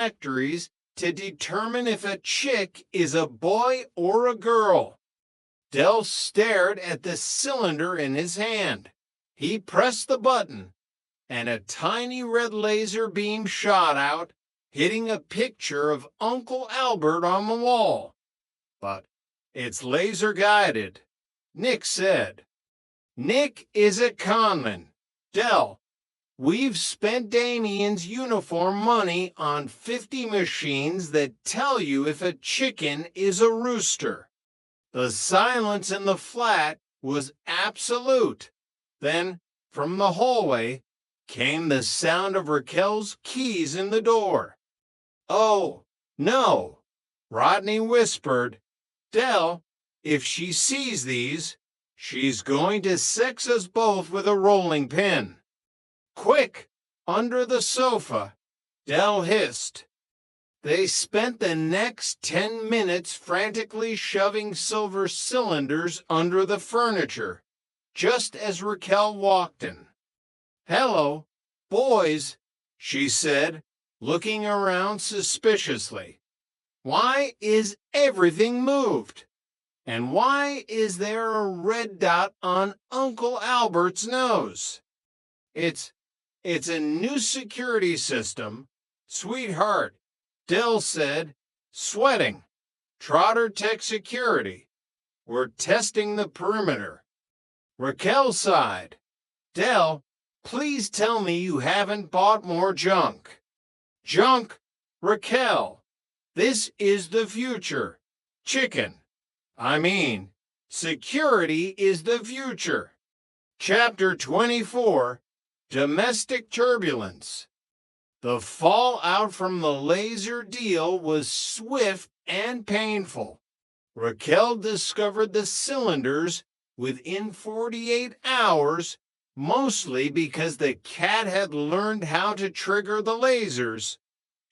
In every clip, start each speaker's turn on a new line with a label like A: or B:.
A: factories to determine if a chick is a boy or a girl. Del stared at the cylinder in his hand. He pressed the button, and a tiny red laser beam shot out, hitting a picture of Uncle Albert on the wall. But it's laser-guided, Nick said. Nick is a conman. Del, we've spent Damien's uniform money on 50 machines that tell you if a chicken is a rooster. The silence in the flat was absolute. Then, from the hallway, came the sound of Raquel's keys in the door. Oh, no, Rodney whispered. Del, if she sees these, she's going to sex us both with a rolling pin. Quick, under the sofa, Del hissed. They spent the next 10 minutes frantically shoving silver cylinders under the furniture, just as Raquel walked in. Hello, boys, she said, looking around suspiciously. Why is everything moved? And why is there a red dot on Uncle Albert's nose? It's a new security system, sweetheart, Del said, sweating. Trotter Tech Security. We're testing the perimeter. Raquel sighed. Del, please tell me you haven't bought more junk. Junk? Raquel, this is the future. Chicken. I mean, security is the future. Chapter 24, Domestic Turbulence. The fallout from the laser deal was swift and painful. Raquel discovered the cylinders within 48 hours, mostly because the cat had learned how to trigger the lasers,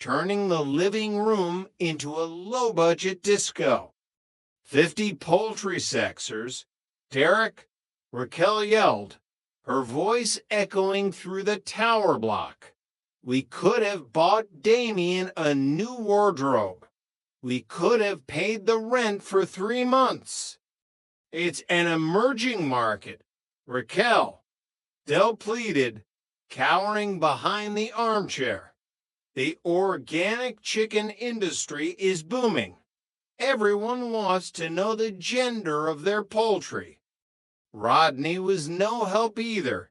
A: turning the living room into a low-budget disco. 50 poultry sexers. Derek, Raquel yelled, her voice echoing through the tower block. We could have bought Damien a new wardrobe. We could have paid the rent for 3 months. It's an emerging market. Raquel, Del pleaded, cowering behind the armchair. The organic chicken industry is booming. Everyone wants to know the gender of their poultry. Rodney was no help either.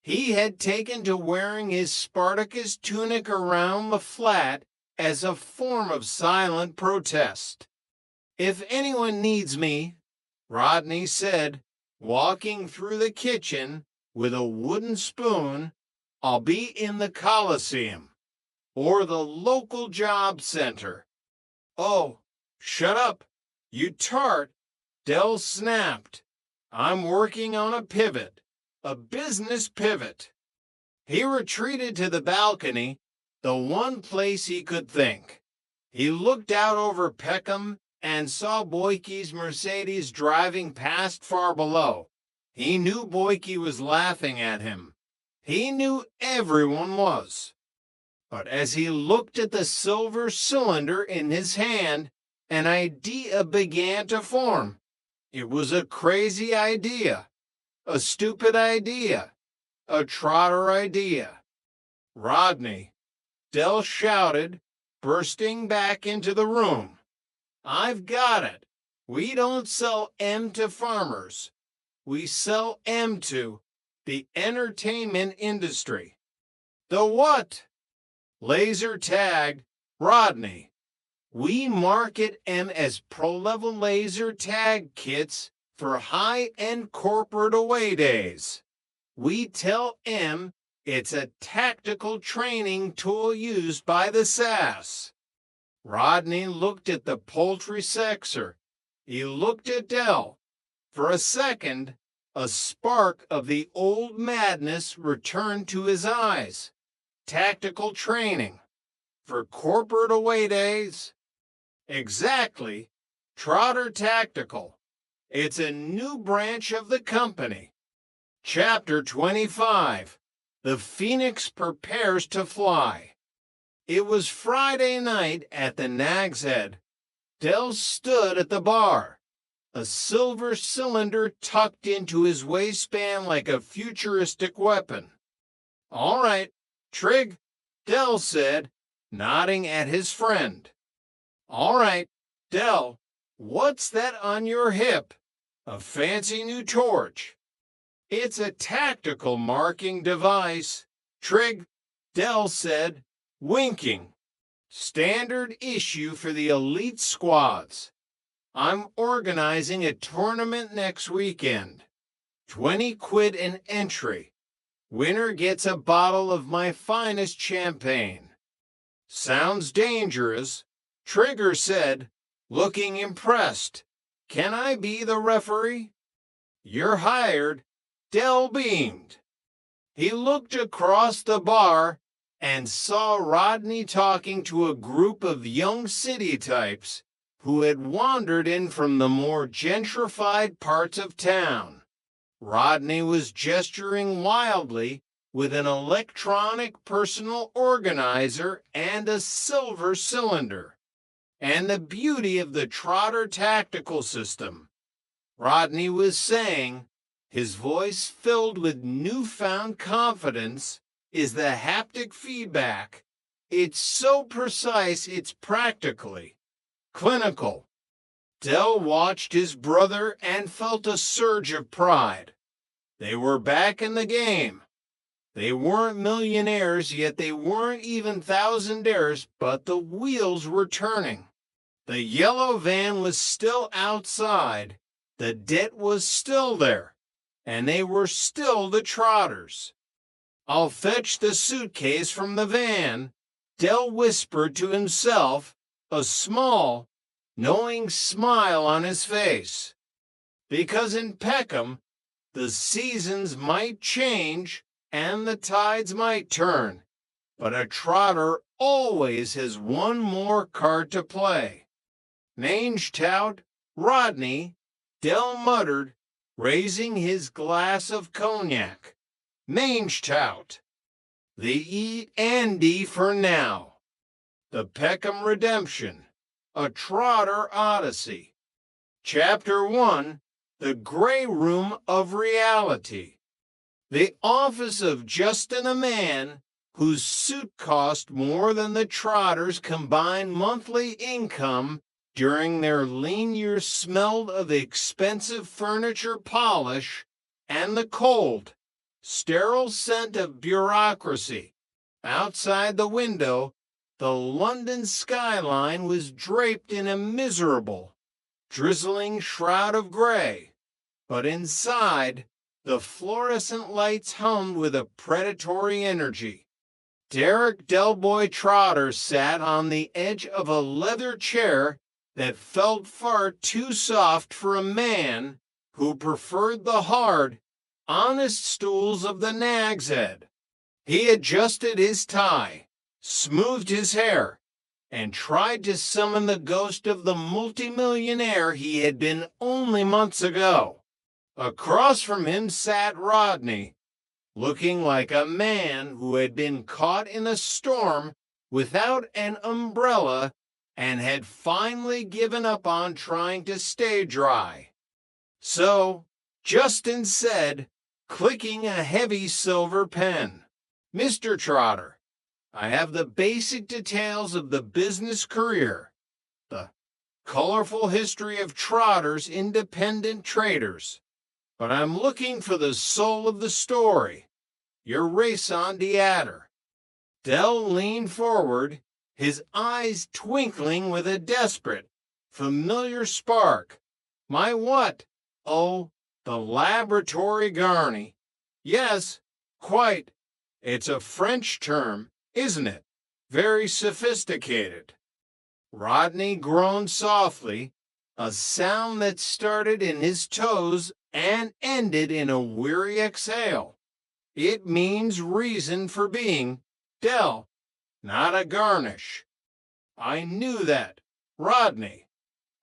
A: He had taken to wearing his Spartacus tunic around the flat as a form of silent protest. If anyone needs me, Rodney said, walking through the kitchen with a wooden spoon, I'll be in the Coliseum or the local job center. Oh, shut up, you tart, Del snapped. I'm working on a pivot. A business pivot. He retreated to the balcony, the one place he could think. He looked out over Peckham and saw Boyke's Mercedes driving past far below. He knew Boyke was laughing at him. He knew everyone was. But as he looked at the silver cylinder in his hand, an idea began to form. It was a crazy idea. A stupid idea. A Trotter idea. Rodney, Del shouted, bursting back into the room. I've got it. We don't sell M to farmers. We sell M to the entertainment industry. The what? Laser tag, Rodney. We market M as pro-level laser tag kits for high-end corporate away days. We tell M it's a tactical training tool used by the SAS. Rodney looked at the poultry sexer. He looked at Del. For a second, a spark of the old madness returned to his eyes. Tactical training. For corporate away days? Exactly. Trotter Tactical. It's a new branch of the company. Chapter 25. The Phoenix Prepares to Fly. It was Friday night at the Nag's Head. Del stood at the bar, a silver cylinder tucked into his waistband like a futuristic weapon. "All right, Trig," Del said, nodding at his friend. "All right, Del, what's that on your hip?" "A fancy new torch." "It's a tactical marking device," Trig, Del said, winking. "Standard issue for the elite squads. I'm organizing a tournament next weekend. 20 quid an entry. Winner gets a bottle of my finest champagne." "Sounds dangerous," Trigger said, looking impressed. "Can I be the referee?" "You're hired," Del beamed. He looked across the bar and saw Rodney talking to a group of young city types who had wandered in from the more gentrified parts of town. Rodney was gesturing wildly with an electronic personal organizer and a silver cylinder. "And the beauty of the Trotter tactical system," Rodney was saying, his voice filled with newfound confidence, "is the haptic feedback. It's so precise it's practically clinical." Del watched his brother and felt a surge of pride. They were back in the game. They weren't millionaires, yet they weren't even thousandaires, but the wheels were turning. The yellow van was still outside, the debt was still there, and they were still the Trotters. "I'll fetch the suitcase from the van," Del whispered to himself, a small, knowing smile on his face. Because in Peckham, the seasons might change and the tides might turn, but a Trotter always has one more card to play. "Mange tout, Rodney," Del muttered, raising his glass of cognac. "Mange tout." The E&D for now. The Peckham Redemption, a Trotter Odyssey. Chapter 1, The Gray Room of Reality. The office of Justin, a man whose suit cost more than the Trotters' combined monthly income during their lean years, smelled of expensive furniture polish and the cold, sterile scent of bureaucracy. Outside the window, the London skyline was draped in a miserable, drizzling shroud of gray, but inside, the fluorescent lights hummed with a predatory energy. Derek Delboy Trotter sat on the edge of a leather chair that felt far too soft for a man who preferred the hard, honest stools of the Nag's Head. He adjusted his tie, smoothed his hair, and tried to summon the ghost of the multimillionaire he had been only months ago. Across from him sat Rodney, looking like a man who had been caught in a storm without an umbrella and had finally given up on trying to stay dry. So, Justin said, clicking a heavy silver pen, "Mr. Trotter, I have the basic details of the business career, the colorful history of Trotter's independent traders, but I'm looking for the soul of the story, your raison d'etre." Del leaned forward, his eyes twinkling with a desperate, familiar spark. "My what?" "Oh, the laboratory garni." "Yes, quite. It's a French term, isn't it? Very sophisticated." Rodney groaned softly, a sound that started in his toes and ended in a weary exhale. "It means reason for being, Del, not a garnish." "I knew that, Rodney.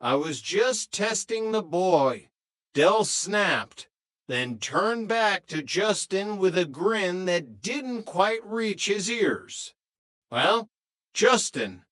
A: I was just testing the boy," Del snapped, then turned back to Justin with a grin that didn't quite reach his ears. "Well, Justin,